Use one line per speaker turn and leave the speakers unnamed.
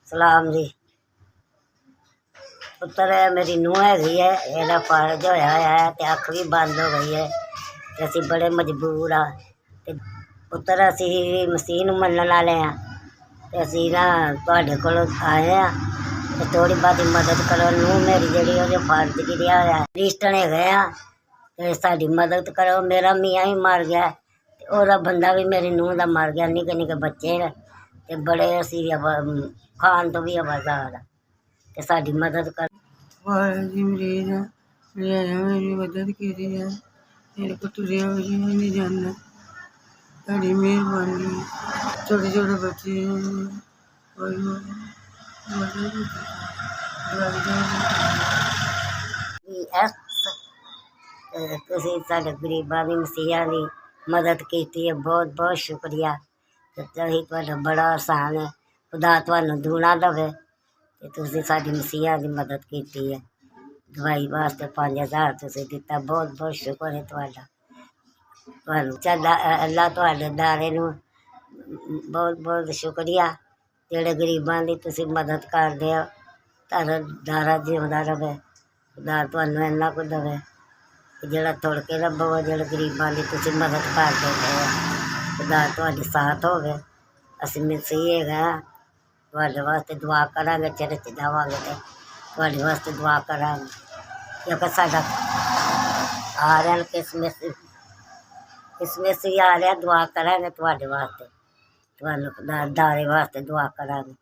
सलाम जी। पुत्र मेरी नूंह हैगी है, ਇਹਦਾ ਫਰਜ਼ ਹੋਇਆ ਹੈ ਤੇ ਅੱਖ ਵੀ ਬੰਦ ਹੋ ਗਈ ਹੈ ਤੇ ਅਸੀਂ ਬੜੇ ਮਜਬੂਰ ਆ। ਤੇ ਪੁੱਤਰ ਅਸੀਂ ਮਸੀਹ ਨੂੰ ਮੰਨਣ ਵਾਲੇ ਆ ਤੇ ਅਸੀਂ ਨਾ ਤੁਹਾਡੇ ਕੋਲ ਆਏ ਆ ਤੇ ਥੋੜ੍ਹੀ ਬਹੁਤੀ ਮਦਦ ਕਰੋ। ਨੂੰਹ ਮੇਰੀ ਜਿਹੜੀ ਉਹਦੇ ਫਰਜ਼ ਗਿਰਿਆ ਹੋਇਆ, ਕ੍ਰਿਸਚਨ ਹੈਗੇ ਆ ਤੇ ਸਾਡੀ ਮਦਦ ਕਰੋ। ਮੇਰਾ ਮੀਆਂ ਵੀ ਮਰ ਗਿਆ ਤੇ ਉਹਦਾ ਬੰਦਾ ਵੀ ਮੇਰੀ ਨੂੰਹ ਦਾ ਮਰ ਗਿਆ। ਨਿੱਕੇ ਨਿੱਕੇ ਬੱਚੇ ਨੇ ਤੇ ਬੜੇ ਅਸੀਂ ਖਾਣ ਤੋਂ ਵੀ ਆਵਾਜ਼ਾਰ ਆ ਤੇ ਸਾਡੀ ਮਦਦ ਕਰ।
जी मरीज है, मेरी मदद की है। मेरे को तुरिया हुई नहीं जानना, बड़ी मेहरबानी। छोटे छोटे बच्चे हैं और मदद
ਤੁਸੀਂ ਸਾਡੇ ਗਰੀਬਾਂ ਦੀ ਮਸੀਹਾਂ ਦੀ ਮਦਦ ਕੀਤੀ ਹੈ, ਬਹੁਤ ਬਹੁਤ ਸ਼ੁਕਰੀਆ। ਤੇ ਤੁਸੀਂ ਤੁਹਾਡਾ ਬੜਾ ਆਸਾਨ ਹੈ, ਖੁਦਾ ਤੁਹਾਨੂੰ ਦੂਣਾ ਦੇਵੇ ਤੇ ਤੁਸੀਂ ਸਾਡੀ ਮਸੀਹਾਂ ਦੀ ਮਦਦ ਕੀਤੀ ਹੈ। ਦਵਾਈ ਵਾਸਤੇ 5000 ਤੁਸੀਂ ਦਿੱਤਾ, ਬਹੁਤ ਬਹੁਤ ਸ਼ੁਕਰ ਹੈ ਤੁਹਾਡਾ। ਤੁਹਾਨੂੰ ਚੱਲਾ ਅੱਲਾ ਤੁਹਾਡੇ ਦਾਰੇ ਨੂੰ ਬਹੁਤ ਬਹੁਤ ਸ਼ੁਕਰੀਆ, ਜਿਹੜੇ ਗਰੀਬਾਂ ਦੀ ਤੁਸੀਂ ਮਦਦ ਕਰਦੇ ਹੋ। ਤੁਹਾਡਾ ਦਾਰਾ ਜਿਉਂਦਾ ਰਹੇ, ਖੁਦਾ ਤੁਹਾਨੂੰ ਇੰਨਾ ਕੁ ਦੇਵੇ ਕਿ ਜਿਹੜਾ ਤੁਰ ਕੇ ਲੱਭੋ, ਜਿਹੜੇ ਗਰੀਬਾਂ ਦੀ ਤੁਸੀਂ ਮਦਦ ਕਰਦੇ ਹੋ। ਖੁਦਾ ਤੁਹਾਡੇ ਸਾਥ ਹੋਵੇ। ਅਸੀਂ ਮਸੀਹ ਹੈਗਾ, ਤੁਹਾਡੇ ਵਾਸਤੇ ਦੁਆ ਕਰਾਂਗੇ। ਚਰਚ ਜਾਵਾਂਗੇ ਤੇ ਤੁਹਾਡੇ ਵਾਸਤੇ ਦੁਆ ਕਰਾਂਗੇ, ਕਿਉਂਕਿ ਸਾਡਾ ਆ ਰਿਹਾ ਕਿਸਮਤ ਆ ਰਿਹਾ। ਦੁਆ ਕਰਾਂਗੇ ਤੁਹਾਡੇ ਵਾਸਤੇ, ਤੁਹਾਨੂੰ ਦਾਰੇ ਵਾਸਤੇ ਦੁਆ ਕਰਾਂਗੇ।